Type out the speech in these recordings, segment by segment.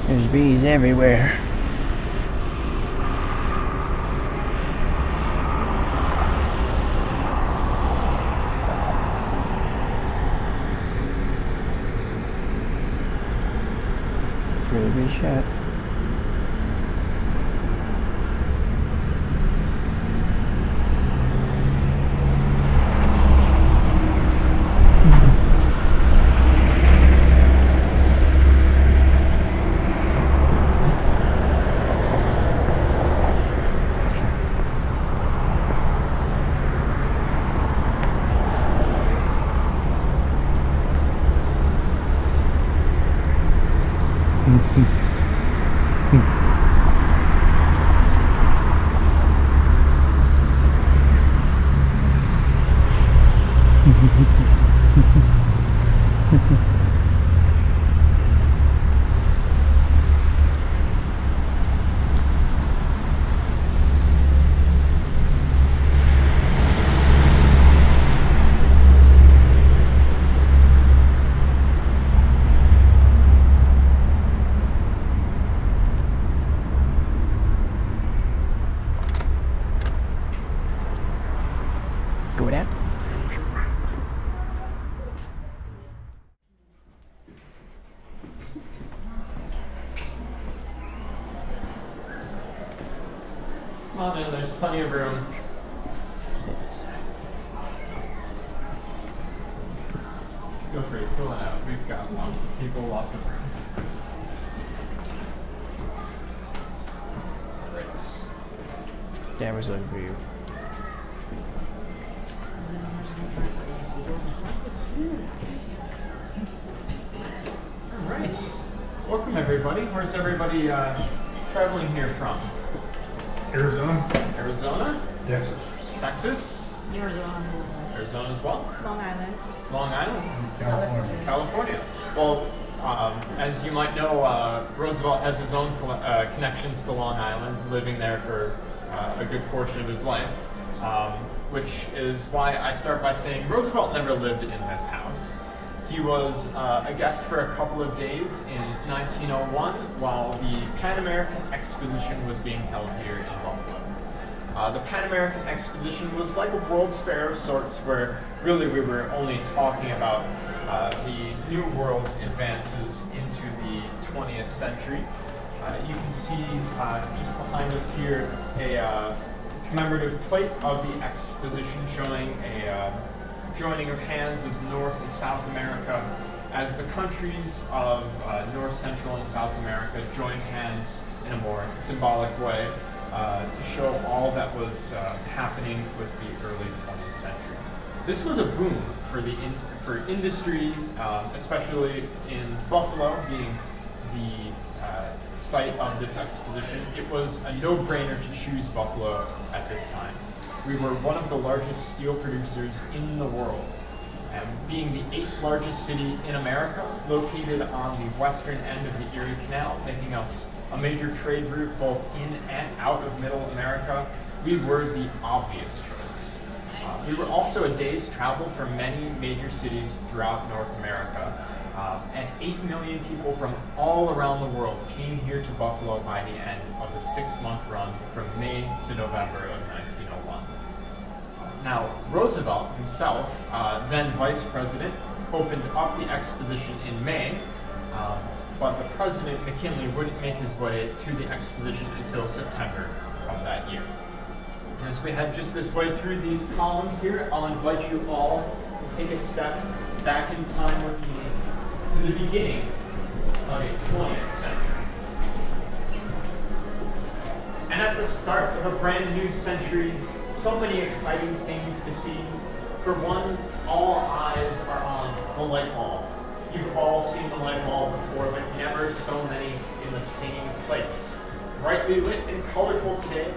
There's bees everywhere. It's a really good shot. Go down. Come on in, there's plenty of room. Feel free, fill it out. We've got lots of people, lots of room. Great. Dad was looking for you. All right. Welcome, everybody. Where's everybody traveling here from? Arizona. Arizona? Texas. Texas? Arizona. Arizona as well? Long Island. Long Island? California. California. Well, as you might know, Roosevelt has his own connections to Long Island, living there for a good portion of his life, which is why I start by saying Roosevelt never lived in this house. He was a guest for a couple of days in 1901 while the Pan American Exposition was being held here in Buffalo. The Pan American Exposition was like a World's Fair of sorts where really we were only talking about the New World's advances into the 20th century. You can see just behind us here a commemorative plate of the exposition showing a joining of hands of North and South America as the countries of North, Central, and South America joined hands in a more symbolic way to show all that was happening with the early 20th century. This was a boom for industry, especially in Buffalo, being the site of this exposition, it was a no-brainer to choose Buffalo at this time. We were one of the largest steel producers in the world, and being the 8th largest city in America, located on the western end of the Erie Canal, making us a major trade route both in and out of Middle America, we were the obvious choice. We were also a day's travel from many major cities throughout North America, and 8 million people from all around the world came here to Buffalo by the end of the 6-month run from May to November of 1901. Now, Roosevelt himself, then vice president, opened up the exposition in May, but the president, McKinley, wouldn't make his way to the exposition until September of that year. As we head just this way through these columns here, I'll invite you all to take a step back in time with me to the beginning of a 20th century. And at the start of a brand new century, so many exciting things to see. For one, all eyes are on the light bulb. You've all seen the light bulb before, but never so many in the same place. Brightly lit and colorful today,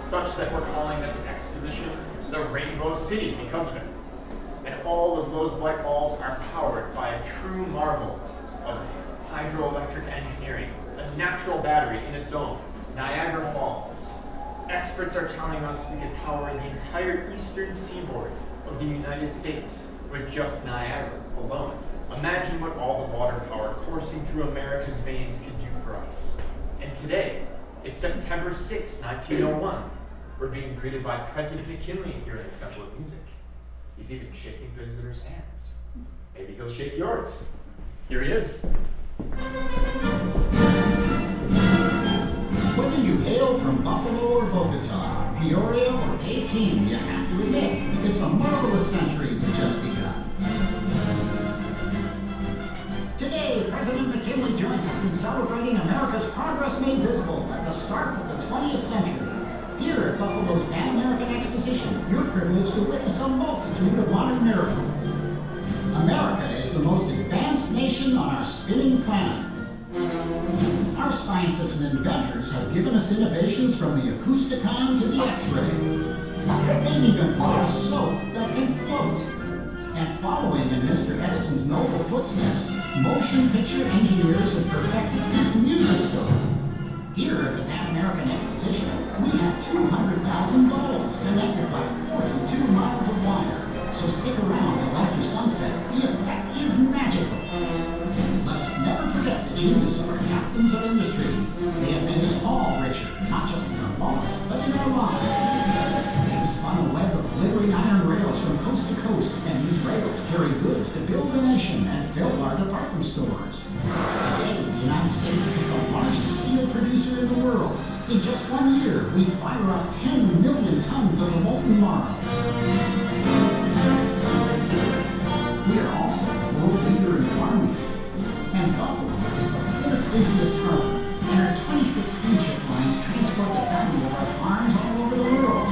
such that we're calling this exposition the Rainbow City because of it. And all of those light bulbs are powered by a true marvel of hydroelectric engineering, a natural battery in its own, Niagara Falls. Experts are telling us we could power the entire eastern seaboard of the United States with just Niagara alone. Imagine what all the water power coursing through America's veins could do for us. And today, it's September 6, 1901. We're being greeted by President McKinley here at the Temple of Music. He's even shaking visitors' hands. Maybe he'll shake yours. Here he is. Whether you hail from Buffalo or Bogota, Peoria or Peking, you have to admit, it's a marvelous century that just begun. Today, President McKinley joins us in celebrating America's progress made visible at the start of the 20th century. Here at Buffalo's Pan American Exposition, you're privileged to witness a multitude of modern miracles. America is the most advanced nation on our spinning planet. Our scientists and inventors have given us innovations from the acousticon to the X-ray. They've even brought us soap that can float. And following in Mr. Edison's noble footsteps, motion picture engineers have perfected his musoscope. Here at the Pan American Exposition, we have 200,000 bulbs connected by 42 miles of wire. So stick around till after sunset. The effect is magical. Let us never forget the genius of our captains of industry. They have made us all richer, not just in our laws, but in our lives. They have spun a web of glittering iron rails from coast to coast, and these rails carry goods to build the nation and fill our department stores. Today, the United States is the largest steel producer in the world. In just 1 year, we fire up 10 million tons of molten marble. We are also the world leader in farming. And Buffalo is the 4th busiest harbor, and our 26 steamship lines transport the bounty of our farms all over the world.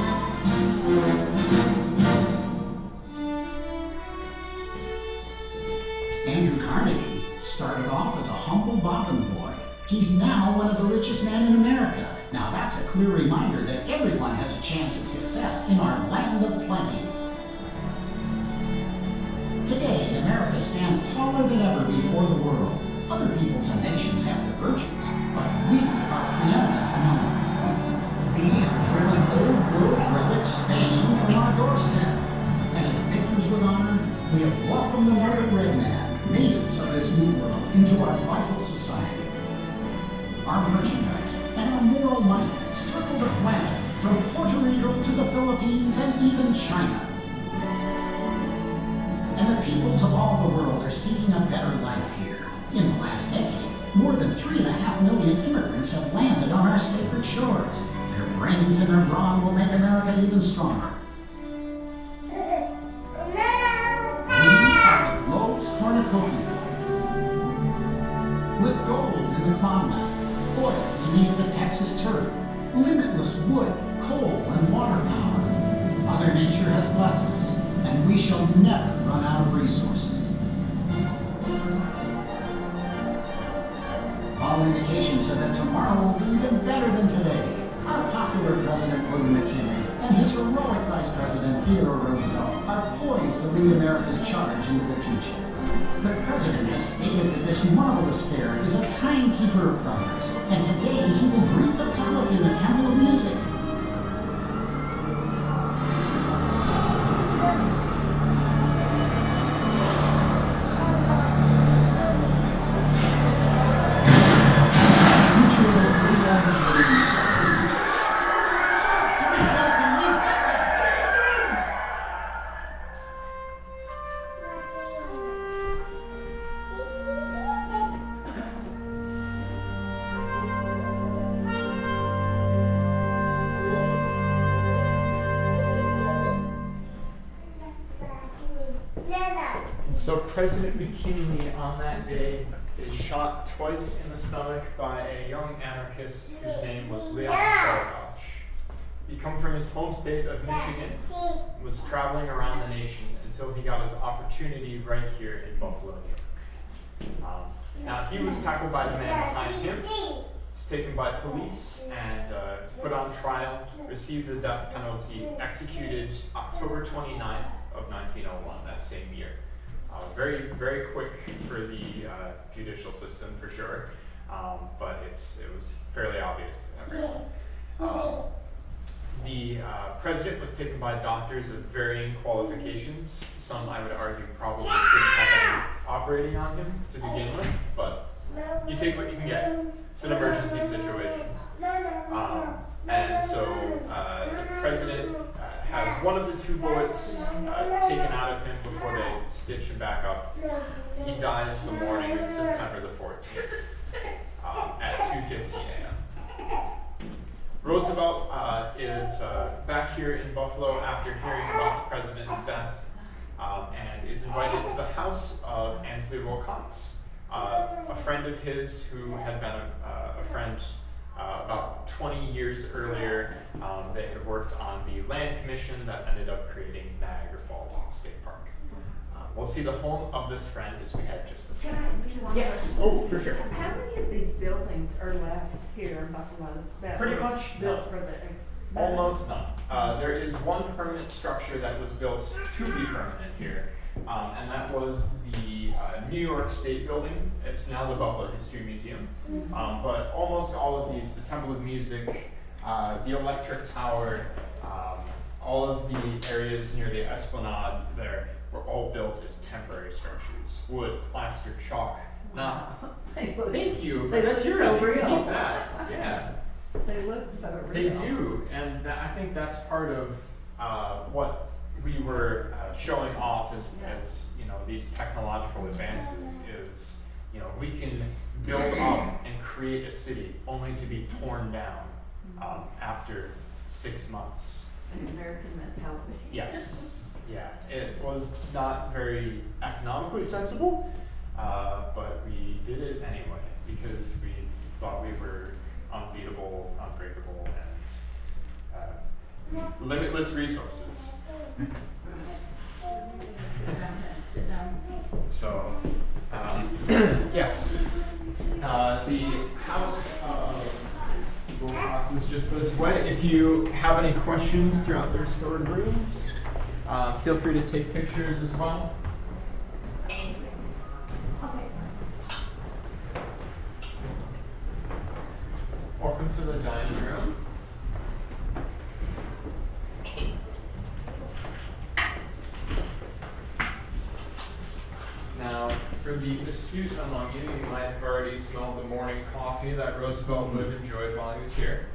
Andrew Carnegie started off as a humble bottom boy. He's now one of the richest men in America. Now that's a clear reminder that everyone has a chance at success in our land of plenty. Today, America stands taller than ever before the world. Other peoples and nations have their virtues, but we are preeminent among them. We have driven old world relic Spain from our doorstep. And as victors with honor, we have welcomed the modern red man, natives of this new world, into our vital society. Our merchandise and our moral might circle the planet from Puerto Rico to the Philippines and even China. And the peoples of all the world are seeking a better life here. In the last decade, more than 3.5 million immigrants have landed on our sacred shores. Their brains and their brawn will make America even stronger. We are the globe's cornucopia. With gold in the cloudland, oil beneath the Texas turf, limitless wood, coal, and water power, Mother Nature has blessed us, and we shall never run out of today so that tomorrow will be even better than today. Our popular President William McKinley and his heroic Vice President Theodore Roosevelt are poised to lead America's charge into the future. The President has stated that this marvelous fair is a timekeeper of progress, and today he will greet the public in the Temple of Music. So President McKinley on that day is shot twice in the stomach by a young anarchist whose name was Leon Salovage. He come from his home state of Michigan, was traveling around the nation until he got his opportunity right here in Buffalo, New York. Now he was tackled by the man behind him, was taken by police and put on trial, received the death penalty, executed October 29th of 1901, that same year. Very, very quick for the judicial system, for sure, but it was fairly obvious to everyone. The president was taken by doctors of varying qualifications. Some, I would argue, probably shouldn't have been operating on him to begin with, but you take what you can get. It's an emergency situation. And so the president has one of the two bullets taken out of him before they stitch him back up. He dies the morning of September the 14th at 2:15 a.m. Roosevelt is back here in Buffalo after hearing about the president's death and is invited to the house of Ansley Wilcox, a friend of his who had been a friend about 20 years earlier. They had worked on the land commission that ended up creating Niagara Falls State Park. We'll see the home of this friend as we head just this way. Can I ask you one Yes. question? Oh, for sure. How many of these buildings are left here in Buffalo that Pretty were much built none. for the Almost none. There is one permanent structure that was built to be permanent here, and that was the New York State Building. It's now the Buffalo History Museum. But almost all of these, the Temple of Music, the Electric Tower, all of the areas near the Esplanade there were all built as temporary structures. Wood, plaster, chalk. Not, They look, thank you, they but that's look yours. so You can real. keep that. Yeah. They look so They real. do, and I think that's part of what we were showing off as you know, these technological advances is, you know, we can build up and create a city only to be torn down after 6 months. An American mentality. Yes, yeah, it was not very economically sensible, but we did it anyway because we thought we were unbeatable, unbreakable, and limitless resources. Sit down. So, yes, the house of Wilcox is just this way. If you have any questions throughout the restored rooms, feel free to take pictures as well. Welcome to the dining room. Now, for the astute among you, you might have already smelled the morning coffee that Roosevelt would have enjoyed while he was here.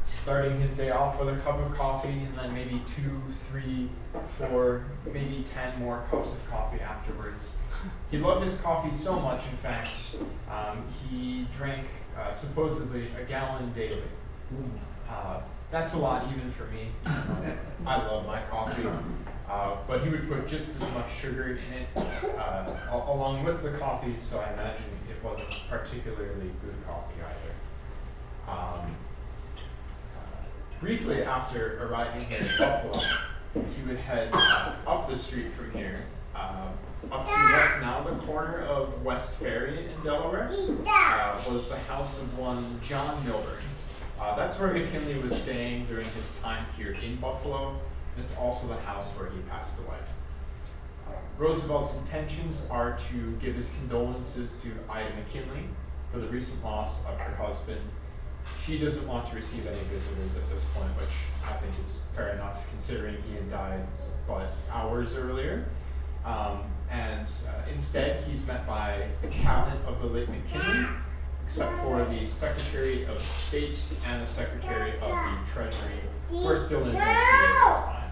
Starting his day off with a cup of coffee, and then maybe 2, 3, 4, maybe 10 more cups of coffee afterwards. He loved his coffee so much, in fact, he drank supposedly a gallon daily. That's a lot even for me. I love my coffee. But he would put just as much sugar in it along with the coffee, so I imagine it wasn't particularly good coffee either. Briefly after arriving here in Buffalo, he would head up the street from here up to west now, the corner of West Ferry in Delaware, was the house of one John Milburn. That's where McKinley was staying during his time here in Buffalo. It's also the house where he passed away. Roosevelt's intentions are to give his condolences to Ida McKinley for the recent loss of her husband. She doesn't want to receive any visitors at this point, which I think is fair enough considering he had died but hours earlier. Instead, he's met by the cabinet of the late McKinley, except for the Secretary of State and the Secretary of the Treasury, who are still in D.C. at this time.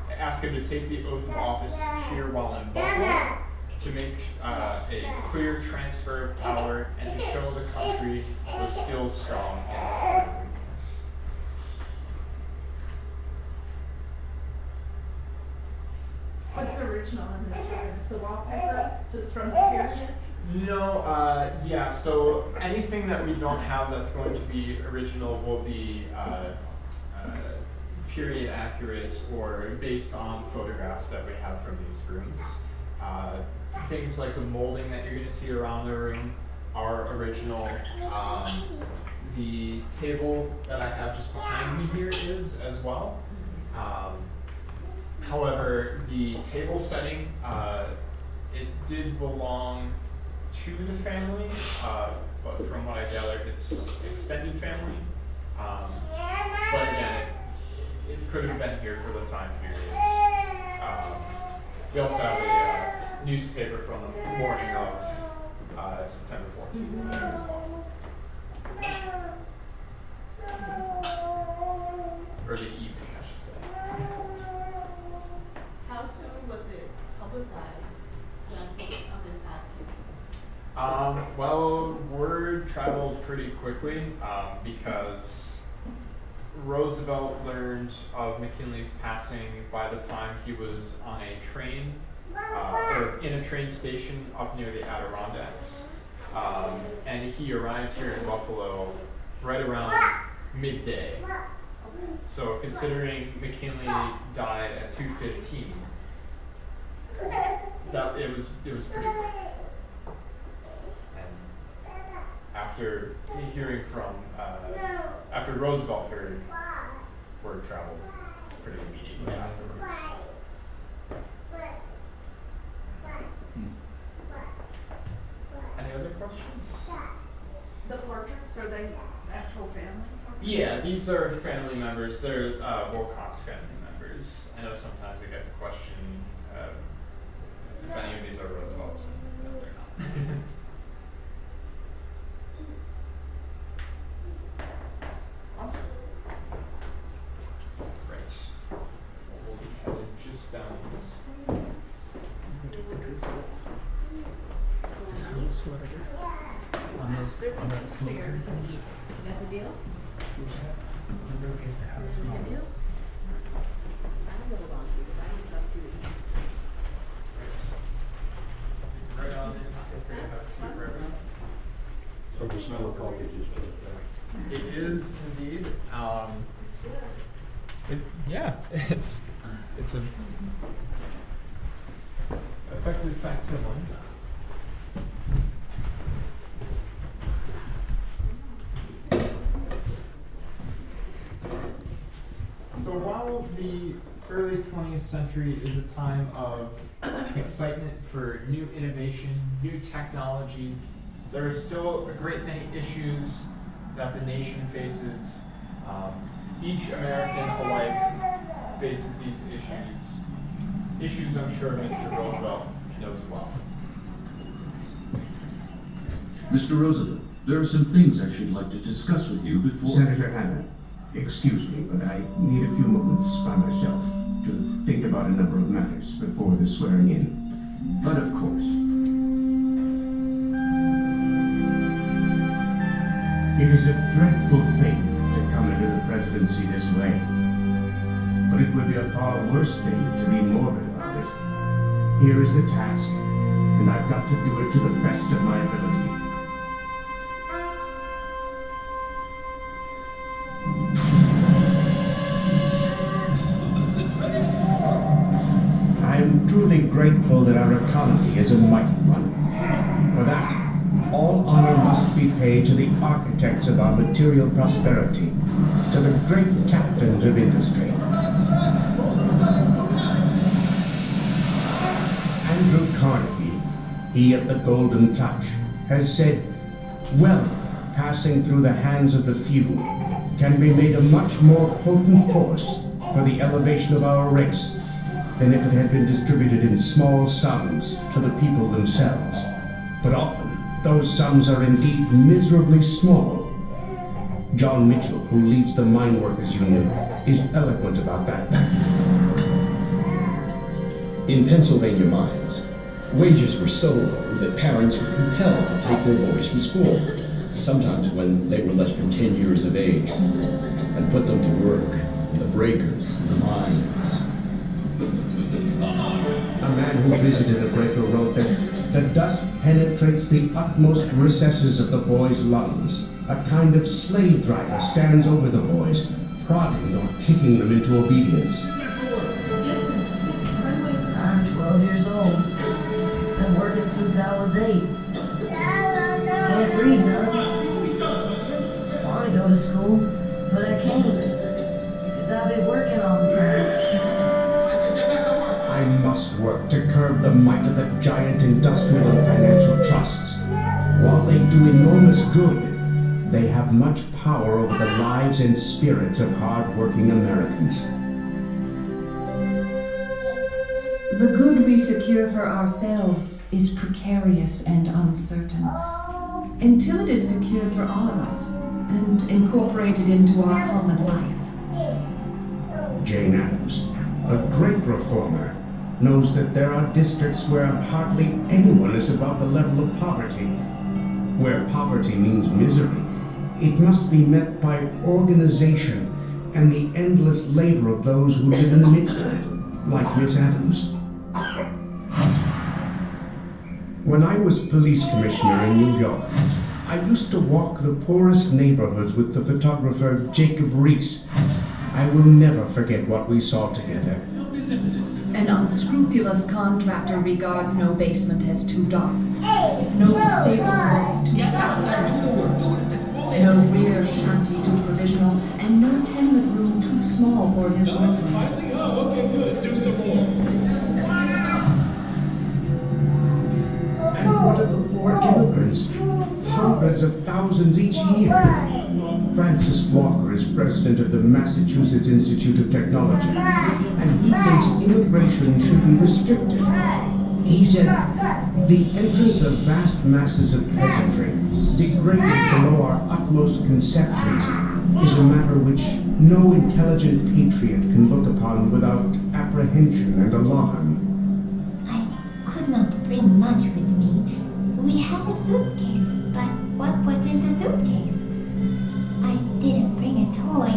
I ask him to take the oath of office here while in Buffalo to make a clear transfer of power and to show the country was still strong in its hour of weakness. What's original in this room? Is the wallpaper just from the period? No, yeah, so anything that we don't have that's going to be original will be period accurate or based on photographs that we have from these rooms. Things like the molding that you're going to see around the room are original. The table that I have just behind me here is as well. However, the table setting, it did belong to the family, but from what I gathered, it's extended family. But again, it could have been here for the time period. We also have a newspaper from the morning of September 14th there as well. Or the evening, I should say. How soon was it publicized of his passing? Well, word traveled pretty quickly because Roosevelt learned of McKinley's passing by the time he was on a train, or in a train station up near the Adirondacks. And he arrived here in Buffalo right around midday. So considering McKinley died at 2:15, that it was pretty quick. And after hearing from, after Roosevelt heard, word traveled pretty immediately afterwards. Any other questions? The portraits, are they actual family portraits? Yeah, these are family members. They're Wilcox family members. I know sometimes I get the question if any of these are Roosevelt's. No, they're not. Awesome. Great. Well, we'll be headed just down this way. Take pictures of his house, whatever. On those smoker things. That's a deal? What's that? Remember if the house Is that a not- deal? I don't hold on to you because I don't trust you. Right on in. Feel free to have a seat for everyone. So the smell of coffee just put it there. It is indeed. Yeah, it's a effective facsimile. So while the early 20th century is a time of excitement for new innovation, new technology, there are still a great many issues that the nation faces. Each American alike faces these issues. Issues I'm sure Mr. Roosevelt knows well. Mr. Roosevelt, there are some things I should like to discuss with you before... Senator Hanna, excuse me, but I need a few moments by myself to think about a number of matters before the swearing in. But of course. It is a dreadful thing to come into the presidency this way, but it would be a far worse thing to be morbid about it. Here is the task, and I've got to do it to the best of my ability. I am truly grateful grateful that our economy is a mighty one. For that, all honor must be paid to the architects of our material prosperity, to the great captains of industry. Andrew Carnegie, he of the Golden Touch, has said, "Wealth passing through the hands of the few can be made a much more potent force for the elevation of our race than if it had been distributed in small sums to the people themselves. But often, those sums are indeed miserably small." John Mitchell, who leads the Mine Workers Union, is eloquent about that fact. In Pennsylvania mines, wages were so low that parents were compelled to take their boys from school, sometimes when they were less than 10 years of age, and put them to work in the breakers and the mines. A man who visited a breaker wrote that the dust penetrates the utmost recesses of the boys' lungs. A kind of slave driver stands over the boys, prodding or kicking them into obedience. Yes, sir. Yes, sir. I'm 12 years old. Been working since I was 8. Can't read none. Want to go to school, but I can't. Because I've been working all the time. I must work to curb the might of the giant industrial and financial trusts. While they do enormous good, they have much power over the lives and spirits of hard-working Americans. The good we secure for ourselves is precarious and uncertain. Until it is secured for all of us and incorporated into our common life. Jane Addams, a great reformer, knows that there are districts where hardly anyone is above the level of poverty. Where poverty means misery, it must be met by organization and the endless labor of those who live in the midst of it, like Miss Addams. When I was police commissioner in New York, I used to walk the poorest neighborhoods with the photographer Jacob Reese. I will never forget what we saw together. An unscrupulous contractor regards no basement as too dark, no stable loft too foul, no rear shanty too provisional, and no tenement room too small for his workmen. And what of the poor immigrants? Hundreds of thousands each year. Francis Walker is president of the Massachusetts Institute of Technology, and he thinks immigration should be restricted. He said, "The entrance of vast masses of peasantry, degraded below our utmost conceptions, is a matter which no intelligent patriot can look upon without apprehension and alarm." I could not bring much with me. We had a suitcase, but what was in the suitcase? I didn't bring a toy.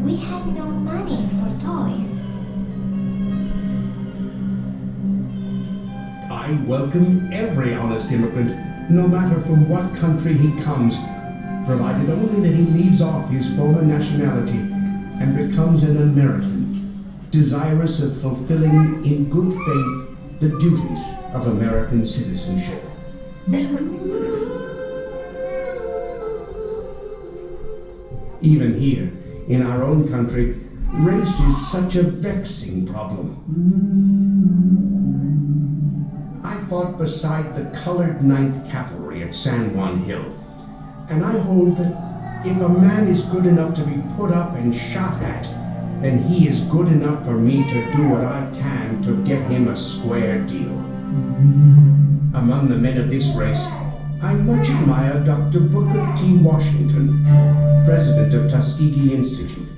We had no money for toys. I welcome every honest immigrant, no matter from what country he comes, provided only that he leaves off his former nationality and becomes an American, desirous of fulfilling in good faith the duties of American citizenship. Even here, in our own country, race is such a vexing problem. I fought beside the colored 9th Cavalry at San Juan Hill, and I hold that if a man is good enough to be put up and shot at, then he is good enough for me to do what I can to get him a square deal. Among the men of this race, I much admire Dr. Booker T. Washington, president of Tuskegee Institute.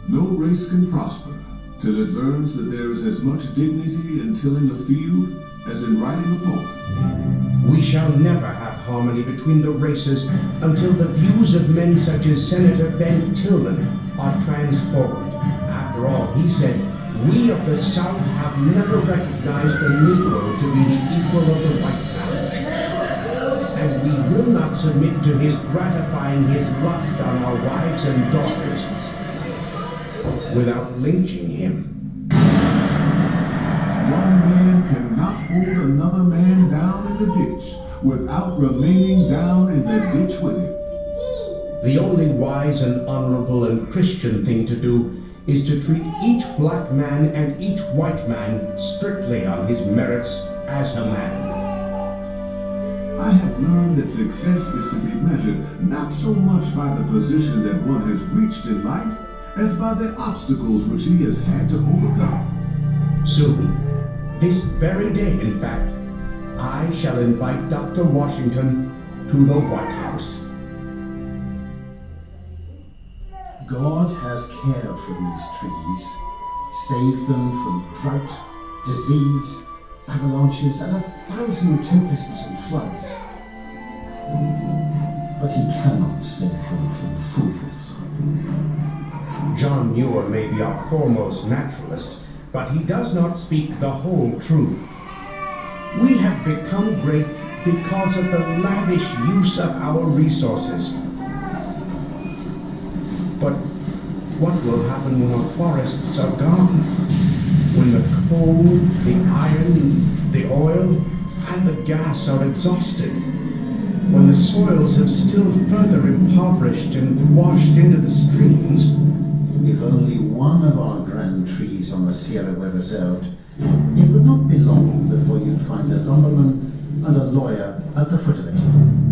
No race can prosper till it learns that there is as much dignity in tilling a field as in writing a poem. We shall never have harmony between the races until the views of men such as Senator Ben Tillman are transformed. After all, he said, "We of the South have never recognized the Negro to be the equal of the white man. And we will not submit to his gratifying his lust on our wives and daughters without lynching him." without remaining down in the ditch with him. The only wise and honorable and Christian thing to do is to treat each black man and each white man strictly on his merits as a man. I have learned that success is to be measured not so much by the position that one has reached in life as by the obstacles which he has had to overcome. Soon, this very day in fact, I shall invite Dr. Washington to the White House. God has cared for these trees, saved them from drought, disease, avalanches, and 1,000 tempests and floods. But he cannot save them from fools. John Muir may be our foremost naturalist, but he does not speak the whole truth. We have become great because of the lavish use of our resources. But what will happen when our forests are gone? When the coal, the iron, the oil, and the gas are exhausted? When the soils have still further impoverished and washed into the streams? If only one of our grand trees on the Sierra weathers out, it would not be long before you'd find a lumberman and a lawyer at the foot of it,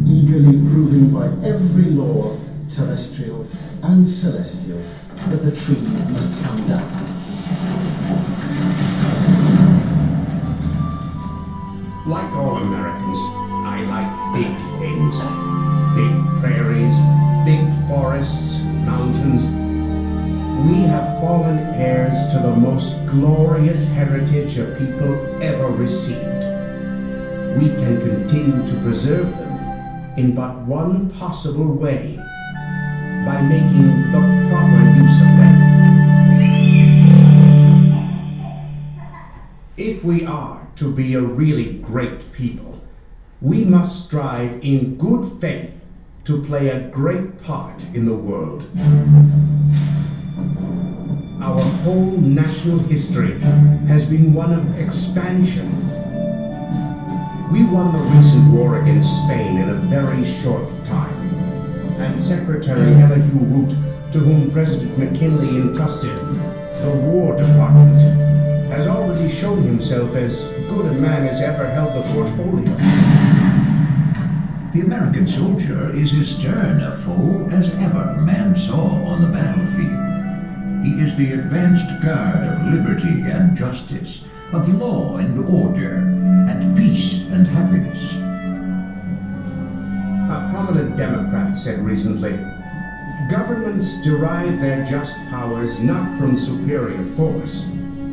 eagerly proving by every law, terrestrial and celestial, that the tree must come down. Like all Americans, I like big things. Big prairies, big forests, mountains. We have fallen heirs to the most glorious heritage a people ever received. We can continue to preserve them in but one possible way: by making the proper use of them. If we are to be a really great people, we must strive in good faith to play a great part in the world. Our whole national history has been one of expansion. We won the recent war against Spain in a very short time, and Secretary Elihu Root, to whom President McKinley entrusted the War Department, has already shown himself as good a man as ever held the portfolio. The American soldier is as stern a foe as ever man saw on the battlefield. He is the advanced guard of liberty and justice, of law and order, and peace and happiness. A prominent Democrat said recently, "Governments derive their just powers not from superior force,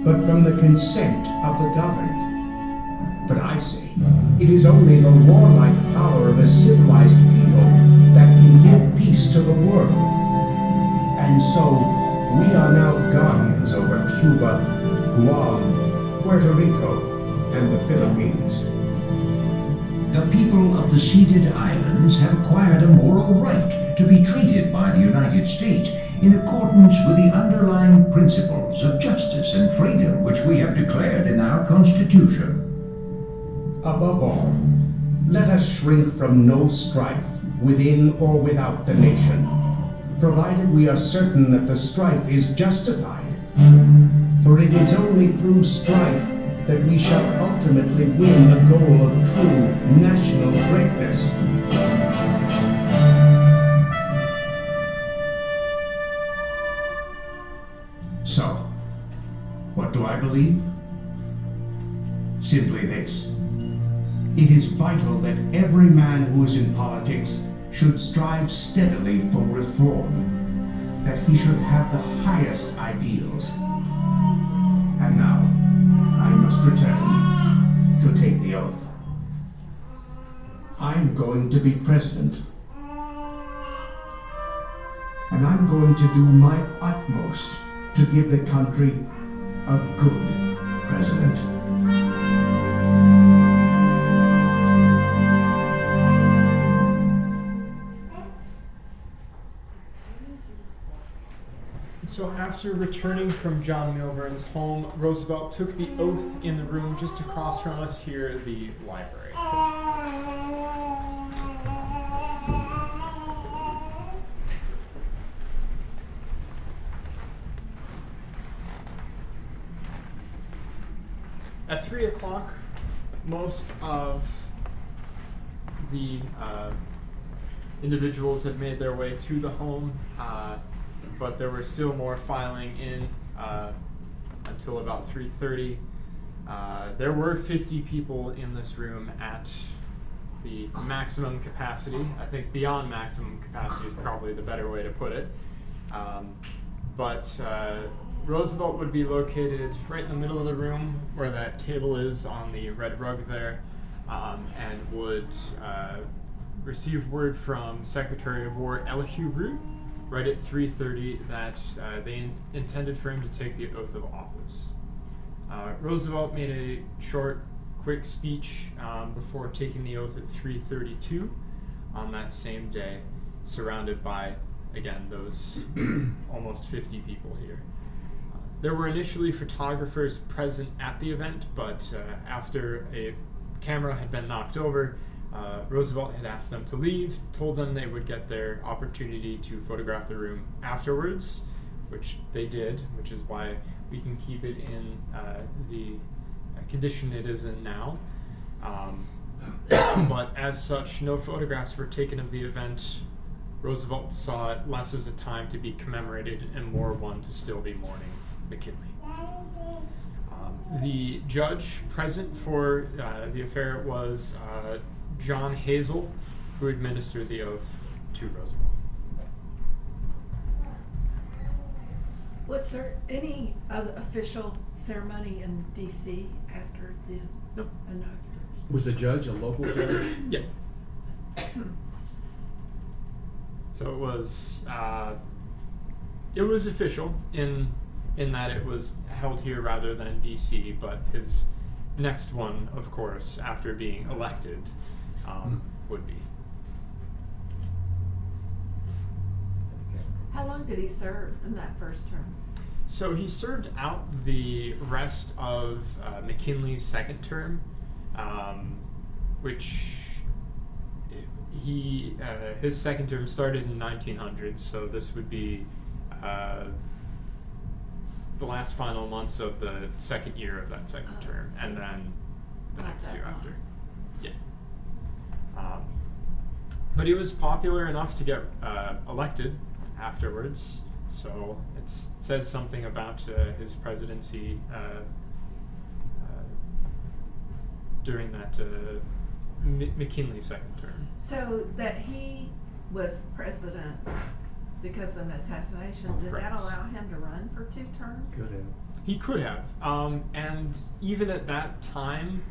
but from the consent of the governed." But I say, it is only the warlike power of a civilized people that can give peace to the world. And so, we are now guardians over Cuba, Guam, Puerto Rico, and the Philippines. The people of the ceded islands have acquired a moral right to be treated by the United States in accordance with the underlying principles of justice and freedom which we have declared in our Constitution. Above all, let us shrink from no strife within or without the nation, provided we are certain that the strife is justified. For it is only through strife that we shall ultimately win the goal of true national greatness. So, what do I believe? Simply this. It is vital that every man who is in politics should strive steadily for reform, that he should have the highest ideals. And now, I must return to take the oath. I'm going to be president. And I'm going to do my utmost to give the country a good president. So after returning from John Milburn's home, Roosevelt took the oath in the room just across from us here at the library. At 3 o'clock, most of the individuals had made their way to the home, but there were still more filing in until about 3:30. There were 50 people in this room at the maximum capacity. I think beyond maximum capacity is probably the better way to put it. But Roosevelt would be located right in the middle of the room where that table is on the red rug there, and would receive word from Secretary of War Elihu Root right at 3:30 that they intended for him to take the oath of office. Roosevelt made a short, quick speech before taking the oath at 3:32 on that same day, surrounded by, again, those almost 50 people here. There were initially photographers present at the event, but after a camera had been knocked over, Roosevelt had asked them to leave, told them they would get their opportunity to photograph the room afterwards, which they did, which is why we can keep it in the condition it is in now. But as such, no photographs were taken of the event. Roosevelt saw it less as a time to be commemorated and more one to still be mourning McKinley. The judge present for the affair was John Hazel, who administered the oath to Roosevelt. Was there any other official ceremony in D.C. after the inauguration? Was the judge a local judge? Yeah. So it was official in that it was held here rather than D.C., but his next one, of course, after being elected, would be. How long did he serve in that first term? So he served out the rest of McKinley's second term, which his second term started in 1900, so this would be the last final months of the second year of that second term, and then the next two after. Yeah. But he was popular enough to get elected afterwards, so it says something about his presidency during that McKinley second term. So that he was president because of an assassination, did Correct. that allow him to run for 2 terms? Could have. He could have, and even at that time,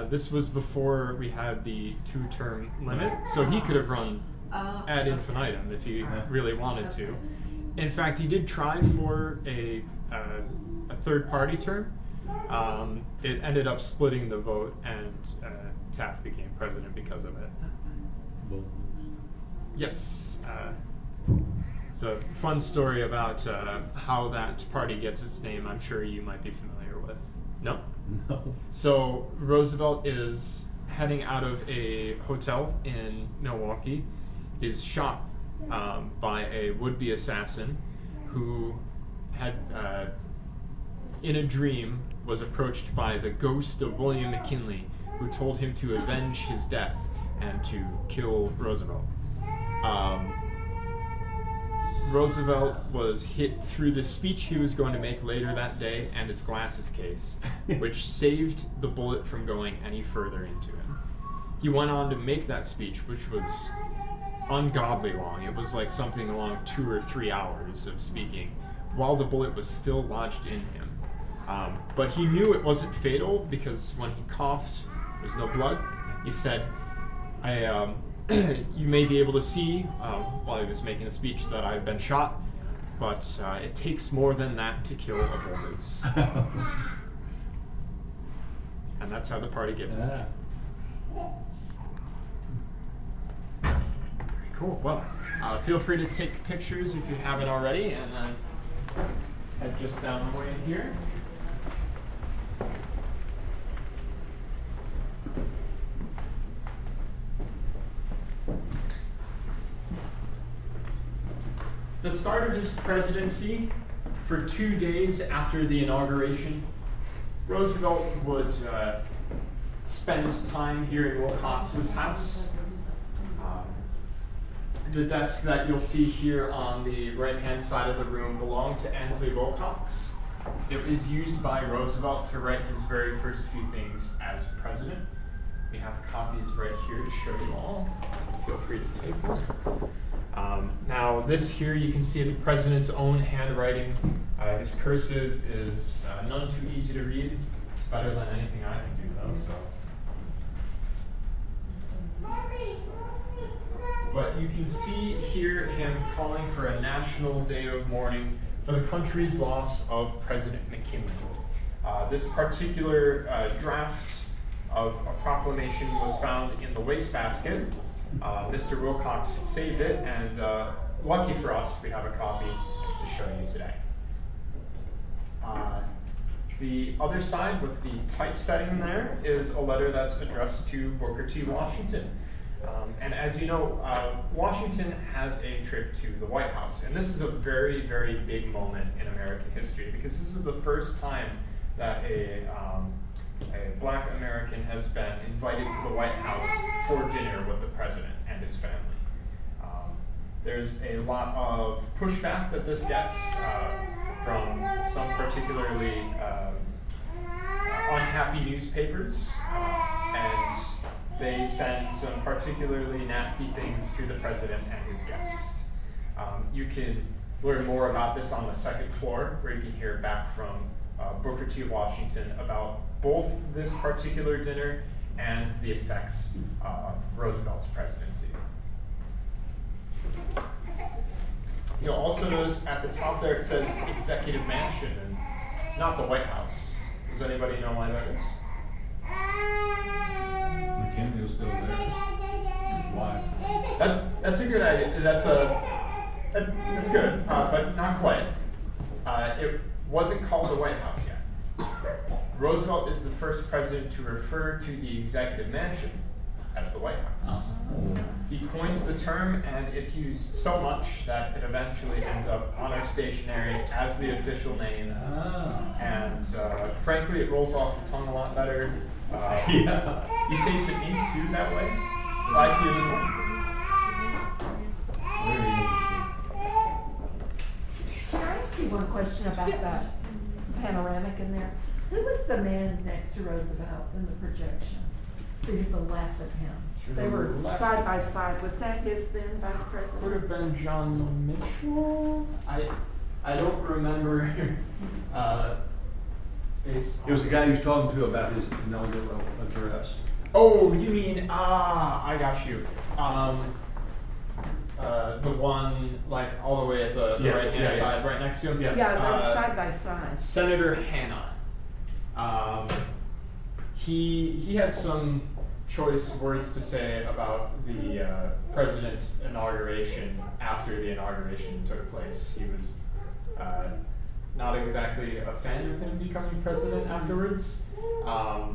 this was before we had the 2-term limit, so he could have run ad infinitum if he really wanted to. In fact, he did try for a third-party term. It ended up splitting the vote, and Taft became president because of it. Yes. It's a fun story about how that party gets its name. I'm sure you might be familiar with. No? No. So Roosevelt is heading out of a hotel in Milwaukee, is shot by a would-be assassin who had, in a dream, was approached by the ghost of William McKinley, who told him to avenge his death and to kill Roosevelt. Roosevelt was hit through the speech he was going to make later that day and his glasses case, which saved the bullet from going any further into him. He went on to make that speech, which was ungodly long. It was like something along 2 or 3 hours of speaking, while the bullet was still lodged in him. But he knew it wasn't fatal because when he coughed, there was no blood. He said, you may be able to see, while he was making a speech, that I've been shot, but it takes more than that to kill a bull moose. And that's how the party gets its name. Very cool. Well, feel free to take pictures if you haven't already, and then head just down the way here. The start of his presidency, for 2 days after the inauguration, Roosevelt would spend time here in Wilcox's house. The desk that you'll see here on the right-hand side of the room belonged to Ansley Wilcox. It was used by Roosevelt to write his very first few things as president. We have copies right here to show you all, so feel free to take one. Now this here, you can see the president's own handwriting. His cursive is none too easy to read. It's better than anything I can do though, so. But you can see here him calling for a national day of mourning for the country's loss of President McKinley. This particular draft of a proclamation was found in the wastebasket. Mr. Wilcox saved it, and lucky for us, we have a copy to show you today. The other side with the typesetting there is a letter that's addressed to Booker T. Washington. And as you know, Washington has a trip to the White House, and this is a very, very big moment in American history because this is the first time that a Black American has been invited to the White House for dinner with the president and his family. There's a lot of pushback that this gets from some particularly unhappy newspapers, and they send some particularly nasty things to the president and his guests. You can learn more about this on the second floor, where you can hear back from Booker T. Washington about both this particular dinner and the effects of Roosevelt's presidency. You'll also notice at the top there it says Executive Mansion and not the White House. Does anybody know why that is? McKinley was still there. Why? That's a good idea. That's good, but not quite. It wasn't called the White House yet. Roosevelt is the first president to refer to the Executive Mansion as the White House. He coins the term, and it's used so much that it eventually ends up on our stationery as the official name. And frankly, it rolls off the tongue a lot better. You save some ink too that way, so I see it as well. Can I ask you one question about that panoramic in there? Who was the man next to Roosevelt in the projection? To the left of him. They were side by side. Was that his then vice president? Would have been John Mitchell. I don't remember. It was the guy he was talking to about his inaugural address. Oh, you mean I got you. The one like all the way at the right hand side, right next to him. Yeah, they were side by side. Senator Hanna. He had some choice words to say about the president's inauguration after the inauguration took place. He was not exactly a fan of him becoming president afterwards. I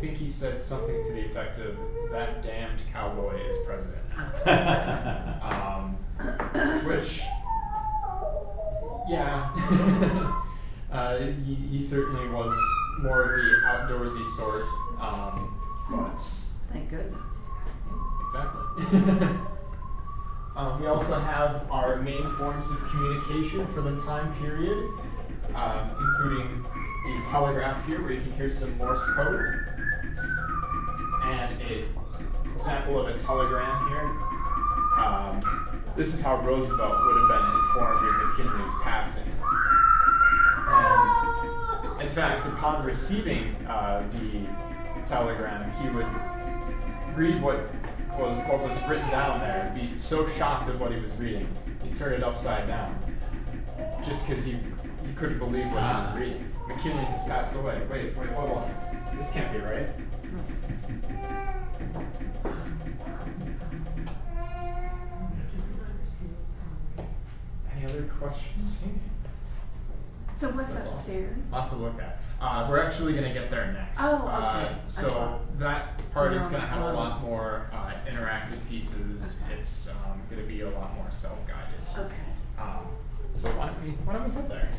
think he said something to the effect of, "That damned cowboy is president now." Which, yeah, he certainly was more of the outdoorsy sort, but... Thank goodness. Exactly. We also have our main forms of communication for the time period, including the telegraph here, where you can hear some Morse code, and an example of a telegram here. This is how Roosevelt would have been informed of McKinley's passing. And in fact, upon receiving the telegram, he would read what was written down there, and be so shocked at what he was reading, he'd turn it upside down, just because he couldn't believe what he was reading. McKinley has passed away. Wait, hold on. This can't be right. Any other questions here? So what's upstairs? Lot to look at. We're actually going to get there next. Oh, okay. So that part is going to have a lot more interactive pieces. It's going to be a lot more self-guided. Okay. So why don't we get there?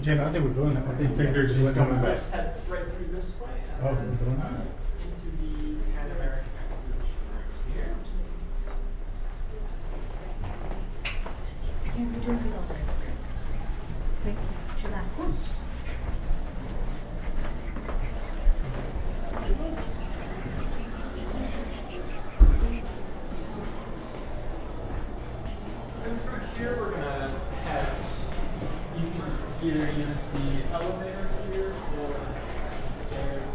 Jen, I think we're doing that. I think they're just Just coming so back. just head right through this way and Oh, then, we're doing that. into the Pan American Exposition right here. Yeah, we're doing this all day. Thank you. Chillax. And from here we're gonna head, you can either use the elevator here or the stairs.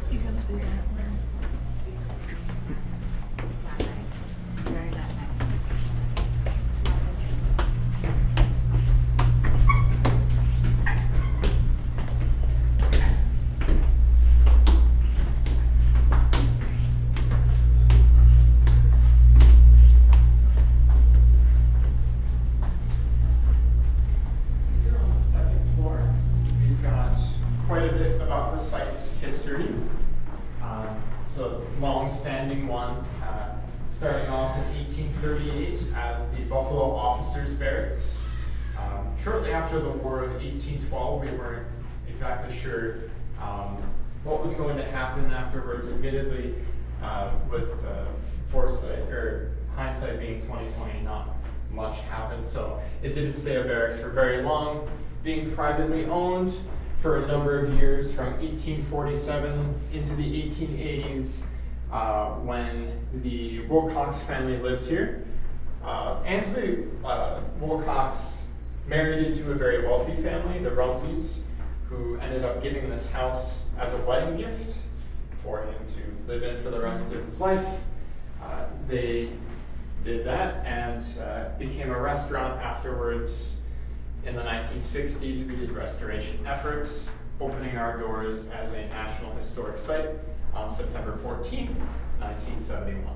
You gotta do that. Very nice. Here on the second floor, we've got quite a bit about the site's history. It's a long-standing one, starting off in 1838 as the Buffalo Officers' Barracks. Shortly after the War of 1812, we weren't exactly sure what was going to happen afterwards. Admittedly, with foresight or hindsight being 20/20, not much happened. So it didn't stay a barracks for very long, being privately owned for a number of years from 1847 into the 1880s when the Wilcox family lived here. Ansley Wilcox married into a very wealthy family, the Rumseys, who ended up giving this house as a wedding gift for him to live in for the rest of his life. They did that and became a restaurant afterwards. In the 1960s, we did restoration efforts, opening our doors as a National Historic Site on September 14th, 1971.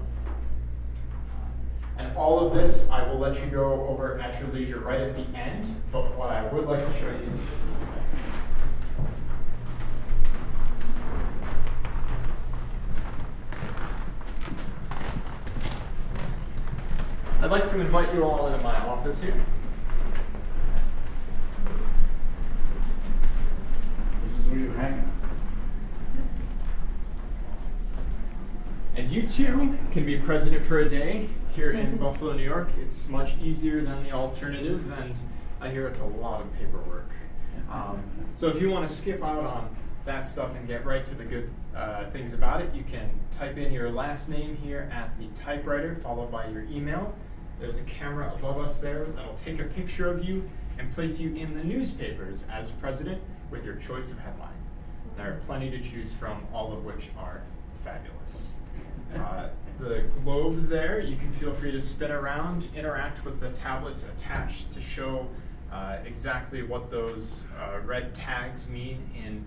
And all of this, I will let you go over at your leisure right at the end, but what I would like to show you is just this thing. I'd like to invite you all into my office here. This is where you hang out. And you too can be president for a day here in Buffalo, New York. It's much easier than the alternative, and I hear it's a lot of paperwork. So if you want to skip out on that stuff and get right to the good things about it, you can type in your last name here at the typewriter, followed by your email. There's a camera above us there that'll take a picture of you and place you in the newspapers as president with your choice of headline. There are plenty to choose from, all of which are fabulous. The globe there, you can feel free to spin around, interact with the tablets attached to show exactly what those red tags mean in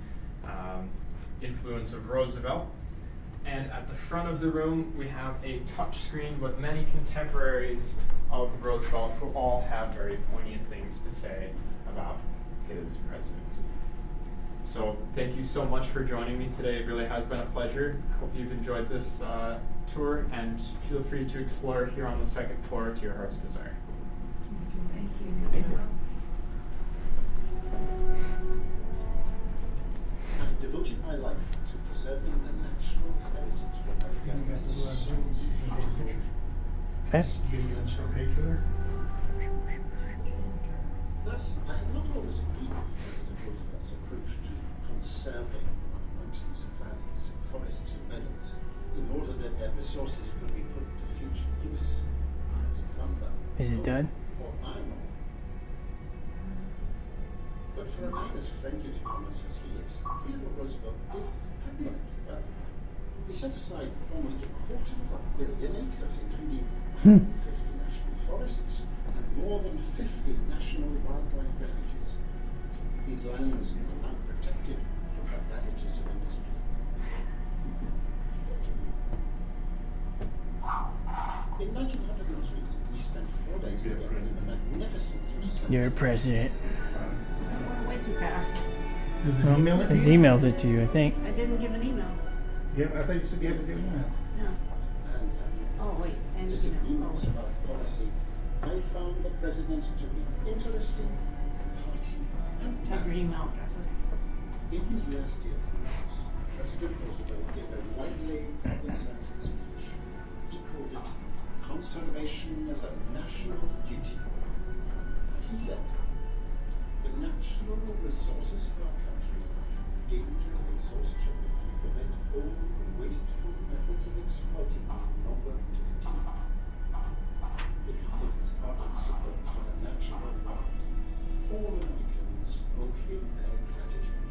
influence of Roosevelt. And at the front of the room, we have a touch screen with many contemporaries of Roosevelt who all have very poignant things to say about his presidency. So thank you so much for joining me today. It really has been a pleasure. Hope you've enjoyed this tour, and feel free to explore here on the second floor to your heart's desire. Thank you. Thank you. I've devoted my life to preserving the national heritage of America. You can show a picture there? Thus, I have not always agreed with President Roosevelt's approach to conserving mountains and valleys, forests and meadows, in order that their resources could be put to future use as lumber, Is it done? or iron ore. But for a man as friendly to commerce as he is, Theodore Roosevelt did admirably well. He set aside almost $250 million acres, including 150 national forests and more than 50 national wildlife refuges. These lands are now protected from the ravages of industry. In 1903, we spent 4 days together in the magnificent Yosemite. You're president. Way too fast. Does it email it to It you? emails it to you, I think. I didn't give an email. Yeah, I thought you said you had to do that. No. And have you Oh, wait, and disagreements about policy, I found the president to be interesting, hearty, and have your email address. in his last year of office, President Roosevelt gave a widely publicized speech. He called it conservation as a national duty. But he said, the natural resources of our country, danger of exhaustion, prevent all wasteful methods of exploiting them longer to continue. Because of his ardent support for the natural world, all Americans owe him their gratitude.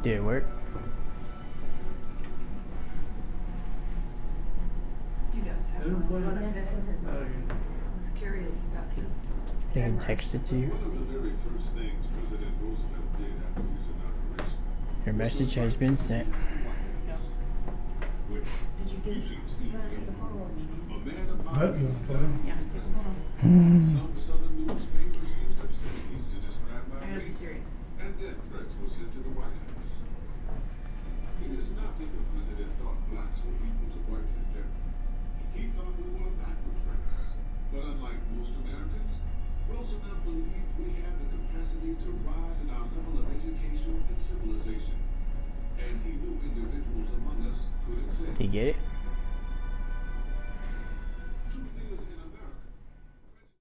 Did it work? You guys have one. I was curious about his. They can text it to you. One of the very first things President Roosevelt did after his inauguration. Your message has been sent. Did you get it? You gotta take a photo of me. A man of What? You values. want a photo? Yeah, take a photo. Some southern newspapers used obscenities to describe my I gotta be race, serious. and death threats were sent to the White House. It is not that the president thought blacks were equal to whites in merit. He thought we were a backwards race. But unlike most Americans, Roosevelt believed we had the capacity to rise in our level of education and civilization. And he knew individuals among us could excel. You get it?